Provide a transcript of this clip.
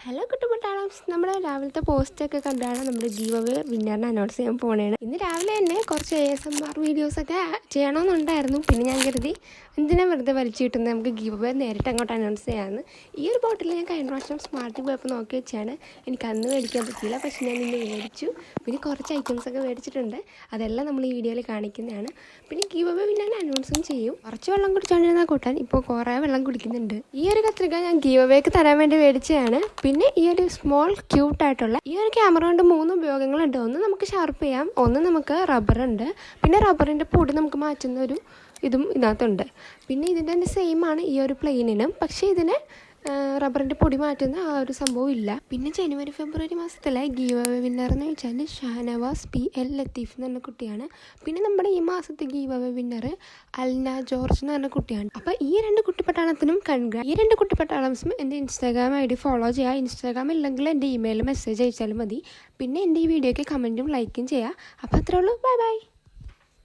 Hello കുട്ടുമുട്ടാളംസ്, നമ്മുടെ രാവിലത്തെ പോസ്റ്റൊക്കെ കണ്ടാണ് നമ്മൾ ഗീവ് അവേ വിന്നറിനെ അനൗൺസ് ചെയ്യാൻ പോണേണ്. ഇന്ന് രാവിലെ തന്നെ കുറച്ച് ASMR വീഡിയോസൊക്കെ ചെയ്യണമെന്നുണ്ടായിരുന്നു. പിന്നെ ഞാൻ കരുതി എന്തിനാ വെറുതെ വലിച്ചു കിട്ടുന്നത്, നമുക്ക് ഗീവ് അവേ നേരിട്ട് അങ്ങോട്ട് അനൗൺസ് ചെയ്യാമെന്ന്. ഈ ഒരു ബോട്ടിൽ ഞാൻ കഴിഞ്ഞ പ്രാവശ്യം സ്മാർട്ടിൽ പോയപ്പോൾ നോക്കി വെച്ചാണ്. എനിക്ക് അന്ന് മേടിക്കാൻ പറ്റിയില്ല, പക്ഷേ ഞാൻ ഇന്ന് മേടിച്ചു. പിന്നെ കുറച്ച് ഐറ്റംസൊക്കെ മേടിച്ചിട്ടുണ്ട്, അതെല്ലാം നമ്മൾ ഈ വീഡിയോയിൽ കാണിക്കുന്നതാണ്. പിന്നെ ഗീവ് അവേ വിന്നറിനെ അനൗൺസും ചെയ്യും. കുറച്ച് വെള്ളം കുടിച്ചുകൊണ്ടിരുന്ന കൂട്ടാൻ ഇപ്പോൾ കുറേ വെള്ളം കുടിക്കുന്നുണ്ട്. ഈ ഒരു കത്രിക ഞാൻ ഗീവ് അവേക്ക് തരാൻ വേണ്ടി മേടിച്ചതാണ്. പിന്നെ ഈ ഒരു സ്മോൾ ക്യൂട്ടായിട്ടുള്ള ഈ ഒരു ക്യാമറ കൊണ്ട് 3 ഉപയോഗങ്ങളുണ്ട്. ഒന്ന് നമുക്ക് ഷാർപ്പ് ചെയ്യാം, ഒന്ന് നമുക്ക് റബ്ബറുണ്ട്, പിന്നെ റബ്ബറിൻ്റെ പൊടി നമുക്ക് മാറ്റുന്ന ഒരു ഇതും ഇതിനകത്തുണ്ട്. പിന്നെ ഇതിൻ്റെ തന്നെ സെയിം ആണ് ഈ ഒരു പ്ലെയിനിനും, പക്ഷേ ഇതിന് റബ്ബറിൻ്റെ പൊടി മാറ്റുന്ന ആ ഒരു സംഭവം ഇല്ല. പിന്നെ ജനുവരി ഫെബ്രുവരി മാസത്തിലെ ഗീവ് അവേ വിന്നർ എന്ന് വെച്ചാൽ ഷാനവാസ് PL ലത്തീഫ് എന്ന് പറഞ്ഞ കുട്ടിയാണ്. പിന്നെ നമ്മുടെ ഈ മാസത്തെ give away winner Alna George എന്ന് പറഞ്ഞ കുട്ടിയാണ്. അപ്പോൾ ഈ 2 കുട്ടിപ്പട്ടാളത്തിനും ഈ 2 കുട്ടിപ്പട്ടാളംസും എൻ്റെ ഇൻസ്റ്റാഗ്രാം ID ഫോളോ ചെയ്യുക. ഇൻസ്റ്റാഗ്രാം ഇല്ലെങ്കിൽ എൻ്റെ ഇമെയിൽ മെസ്സേജ് അയച്ചാലും മതി. പിന്നെ എൻ്റെ ഈ വീഡിയോയ്ക്ക് കമൻറ്റും ലൈക്കും ചെയ്യുക. അപ്പോൾ അത്രേ ഉള്ളൂ. Bye bye.